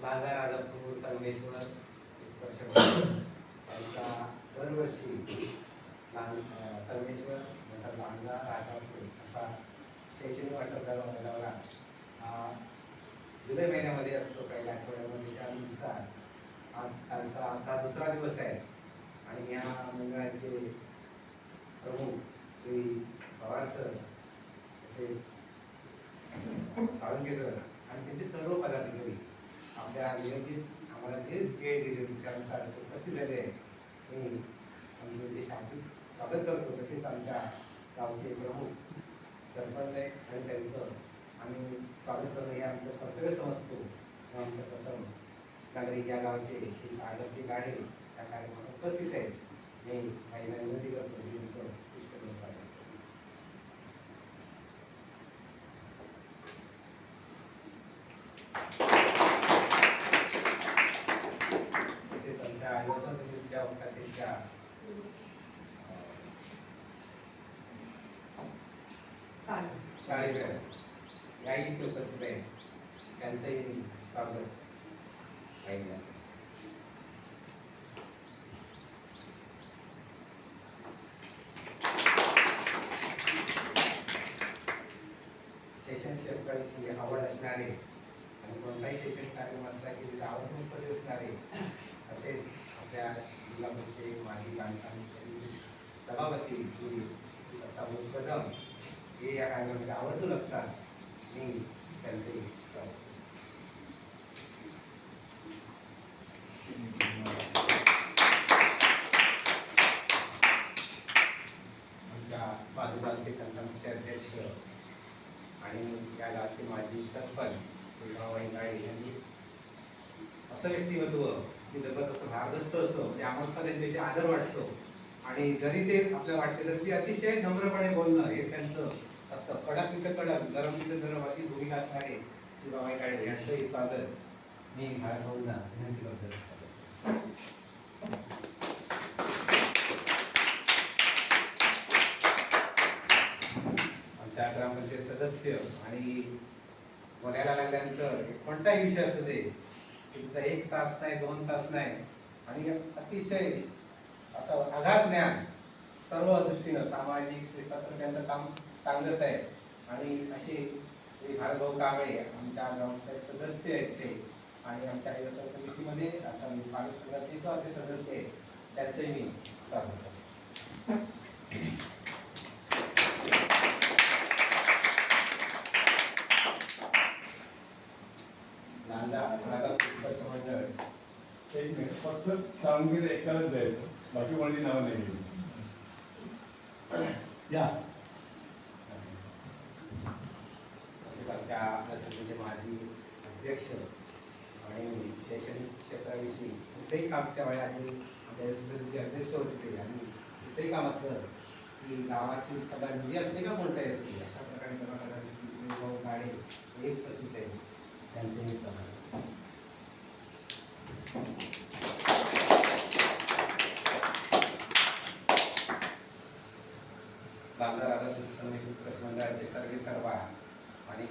लांजा राजापूर संगमेश्वर त्यांचा दरवर्षी संगमेश्वर नंतर लांजा राजापूर असा शैक्षणिक वाटप मेळावा जुलै महिन्यामध्ये असतो. पहिल्या आठवड्यामध्ये त्यानुसार आज त्यांचा दुसरा दिवस आहे आणि या मंडळाचे प्रमुख श्री पवार सर तसेच साळुंके सर आणि त्यांचे सर्व पदाधिकारी आपल्या नियोजित आम्हाला जे वेळ दिली त्यानुसार उपस्थित झाले आहे. मी आमचे शाब्दिक स्वागत करतो. तसेच आमच्या गावचे प्रमुख सरपंच आहे आणि त्यांचं आम्ही स्वागत करणं हे आमचं कर्तव्य समजतो. आमचं प्रथम नागरिक या गावचे श्री सागरचे गाडे या कार्यक्रमात उपस्थित आहेत. मी महिला विनंती करतो त्यांचं पुष्कळ स्वागत. तसेच आमच्या युवक समितीच्या उपाध्यक्षा शाळेकर याही इथे उपस्थित आहेत. त्यांचंही स्वागत आहे. शैक्षणिक क्षेत्राविषयी आवड असणारे आणि कोणताही शैक्षणिक कार्यक्रम असला की तिथे आवडून उपस्थित असणारे तसेच आपल्या जिल्हा परिषद माजी बांधकाम सभापती श्री दत्ता कदम हे या कार्यक्रमामध्ये आवर्जून असतात. मी त्यांचे आमच्या बाजूबाजूचे कंपनीचे अध्यक्ष आणि या गावचे माजी सरपंच श्रीभाऊ गाडे यांनी असं व्यक्तिमत्व की जबरदस्त भारदस्त असं म्हणजे आम्हाला त्यांच्याशी आदर वाटतो आणि जरी ते आपल्याला वाटते तर ते अतिशय नम्रपणे बोलणं हे त्यांचं असतं. कडक तिथं कडक गरम तिथं गरम अशी भूमिका असणारे श्रीभाऊ गाडे यांचंही स्वागत मी भाऊंना विनंती करतो. आमच्या ग्रामपंचायत सदस्य आणि बोलायला लागल्यानंतर कोणताही विषय असू दे तिथं 1 तास नाही 2 तास नाही आणि अतिशय असं आघात ज्ञान सर्व दृष्टीनं सामाजिक क्षेत्रात त्यांचं काम चांगलंच आहे. आणि असे श्री भार्गव कांबळे आमच्या ग्रामपंचायत सदस्य आहेत ते आणि आमच्या व्यवसाय समितीमध्ये असं पालक संघाचे स्वागत सदस्य आहेत. त्यांचंही मी स्वागत करतो. लांजा राजापूर मंडळ एक मिनिट फक्त सांगीर एकालाच द्यायचं बाकी कोणाची नावं नाही या. आमच्या समितीचे माजी अध्यक्ष आणि शैक्षणिक क्षेत्राविषयी कुठेही काम त्यावेळी आणि आमच्या समितीचे अध्यक्ष होते ते आणि कुठेही काम असलं की गावातील सगळा निधी असते का कोणताही असते अशा प्रकारे जमा करणारे गाडे एक प्रसिद्ध आहे. त्यांचेही लांजा राजापूर संगमेश्वर मंडळाचे सर्वे सर्वा आणि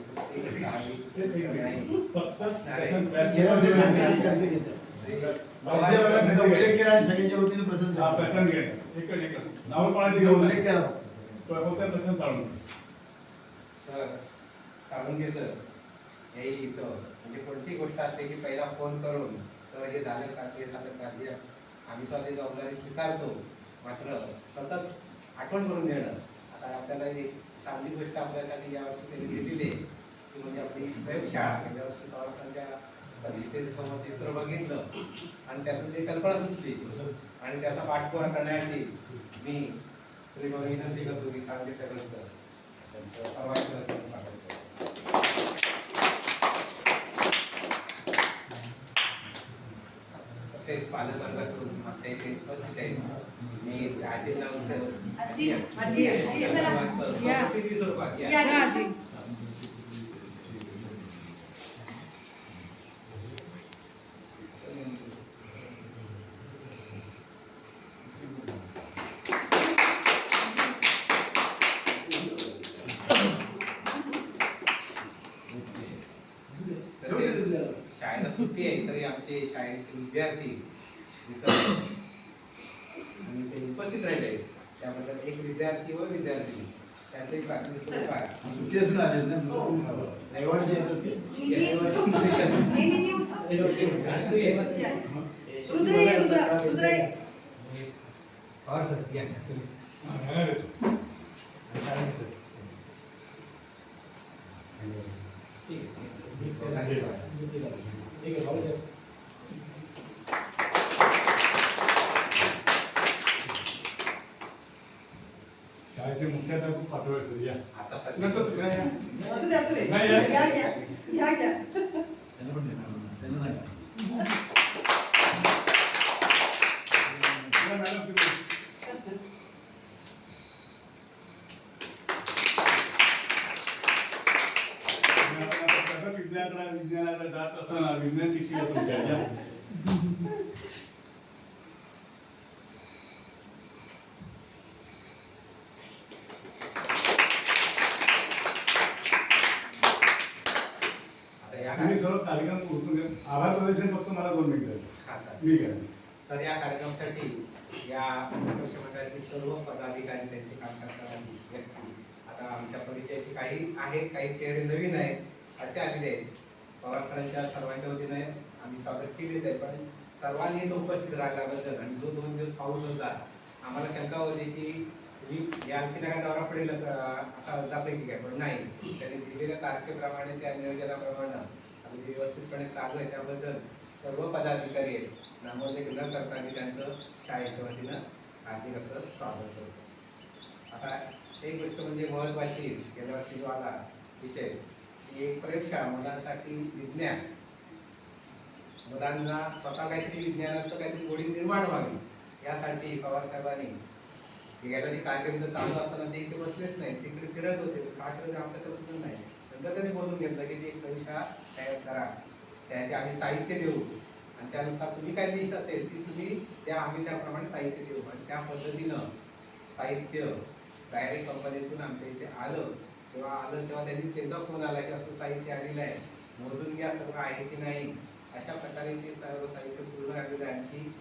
साळुंके सर हेही इथं म्हणजे कोणती गोष्ट असते की पहिला फोन करून सर हे झालं का ते झालं का हे आम्ही स्वतः जबाबदारी स्वीकारतो मात्र सतत आठवण करून देणं. आता आपल्याला एक चांगली गोष्ट आपल्यासाठी यावर्षी त्यांनी दिलेली आहे की म्हणजे आपली प्रयोगशाळा गेल्या वर्षी प्रवासांच्या कवितेचं समोर चित्र बघितलं आणि त्यातून ती कल्पना सुचली आणि त्याचा पाठपुरा करण्यासाठी मी श्रीभाऊ विनंती करतो की सांगते सगळं त्यांचं सर्वांचं स्वागत करतो. तसेच पालकवर्गातून आपल्या इथे उपस्थित आहे. मी आजीला स्वरूपात शाळेला सुट्टी आहे तरी आमचे शाळेचे विद्यार्थी इथं आणि ते उपस्थित राहिले त्याबद्दल एक विद्यार्थी व विद्यार्थी त्यांचं एक प्राथमिक स्वरूप आहे. और सर या शाळेचे मुख्याध्यापक पाठवायचं या आता नंतर सध्या तुम्ही या. असू द्या, असू दे. नाही, या. घ्या, घ्या. घ्या, घ्या. या मॅडम तुम्ही विज्ञानाला जात असताना विज्ञान शिक्षिका तुमच्या या. आता या तुम्ही सर्व कार्यक्रम उरकून घ्या. आभार प्रदर्शन फक्त मला 2 मिनिटं हा, सर. मी घ्या. तर या कार्यक्रमासाठी या उत्कर्ष मंडळातील सर्व पदाधिकारी त्यांचे काम करणारी व्यक्ती आता आमच्या परिचयाचे काही आहेत काही चेहरे नवीन आहेत असे आलेले आहेत. पवार सरांच्या सर्वांच्या वतीने आम्ही स्वागत केलेच आहे पण सर्वांनी इथं उपस्थित राहिल्याबद्दल आणि जो 2 दिवस पाऊस होता आम्हाला शंका होती की तुम्ही या आणखी काय दौरा पडेल असा जातोय की काय पण नाही त्यांनी दिलेल्या तारखेप्रमाणे त्या नियोजनाप्रमाणे अगदी व्यवस्थितपणे चालू आहे त्याबद्दल सर्व पदाधिकारी आहेत नामोल्लेख न करता मी त्यांचं शाळेच्या वतीनं हार्दिक असं स्वागत करतो. आता एक गोष्ट म्हणजे महत्वाची गेल्या वर्षी जो आला विषय की एक प्रयोगशाळा मुलांसाठी विज्ञान मुलांना स्वतः काहीतरी विज्ञानाचं काहीतरी गोडी निर्माण व्हावी यासाठी पवार साहेबांनी गेल्या वर्षी कार्यक्रम चालू असताना ते इथे बसलेच नाही तिकडे फिरत होते कार्यक्रम आमच्याकडून नाही नंतर त्यांनी बोलून घेतलं की ती एक प्रयोगशाळा तयार करा त्याचे आम्ही साहित्य देऊ आणि त्यानुसार तुम्ही काय डिश असेल ती तुम्ही त्या आम्ही त्याप्रमाणे साहित्य देऊ आणि त्या पद्धतीनं साहित्य डायरेक्ट कंपनीतून आमच्या इथे आलं तेव्हा त्यांनी त्यांचा फोन आला की असं साहित्य आलेलं आहे मोजून घ्या सर्व आहे की नाही अशा प्रकारे ते सर्व साहित्य पूर्ण आलेलं आहे आणखी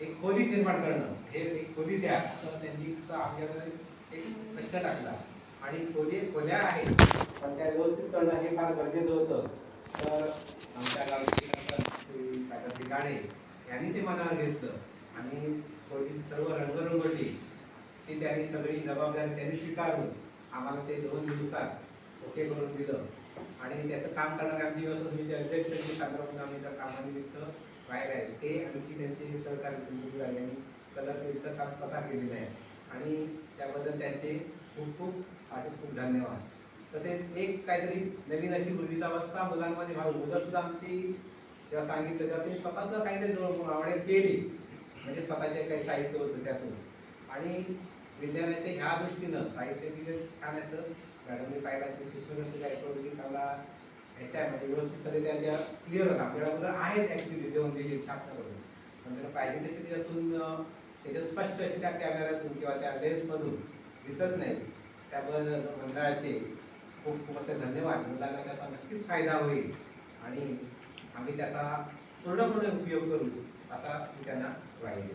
एक खोली निर्माण करणं हे एक खोली द्या असं त्यांनी आमच्याकडे एक प्रश्न टाकला आणि खोल्या आहेत पण त्या व्यवस्थित करणं हे फार गरजेचं होतं. तर आमच्या गावचे श्री सागर बिगाडे यांनी ते मनावर घेतलं आणि खोलीची सर्व रंगरंगोटी ती त्यांनी सगळी जबाबदारी त्यांनी स्वीकारून आम्हाला ते 2 दिवसात ओके करून दिलं आणि त्याचं काम करणारे आमची व्यवस्था अध्यक्ष सागर आम्ही त्या कामानिमित्त बाहेर आहे ते आणखी त्यांचे सहकारी संदीप यांनी कलरचं काम स्वतः केलेलं आहे आणि त्याबद्दल त्यांचे खूप खूप धन्यवाद. तसेच एक काहीतरी नवीन अशी वृद्धितावस्था मुलांमध्ये व्हावी मुलं सुद्धा आमची जेव्हा सांगितलं तेव्हा ते स्वतःच काहीतरी आवडेल केली म्हणजे स्वतःचे काही साहित्य होतं त्यातून आणि विज्ञानाच्या ह्या दृष्टीनं साहित्य दिले छान असं मॅडमने पाहिला की शिष्यवृत्ती गायकवाड चांगला ह्याच्या म्हणजे व्यवस्थित सगळे त्याच्या क्लिअर होता आपल्याला आहेत ऍक्च्युली देऊन दिली शासनाकडून पण त्याला पाहिजे तसे त्यातून त्याच्यात स्पष्ट अशी त्या कॅमेऱ्यातून किंवा त्या लेन्समधून दिसत नाही त्याबद्दल मंडळाचे खूप असे धन्यवाद. मुलांना त्याचा नक्कीच फायदा होईल आणि आम्ही त्याचा पूर्णपणे उपयोग करू असा मी त्यांना वाहिली.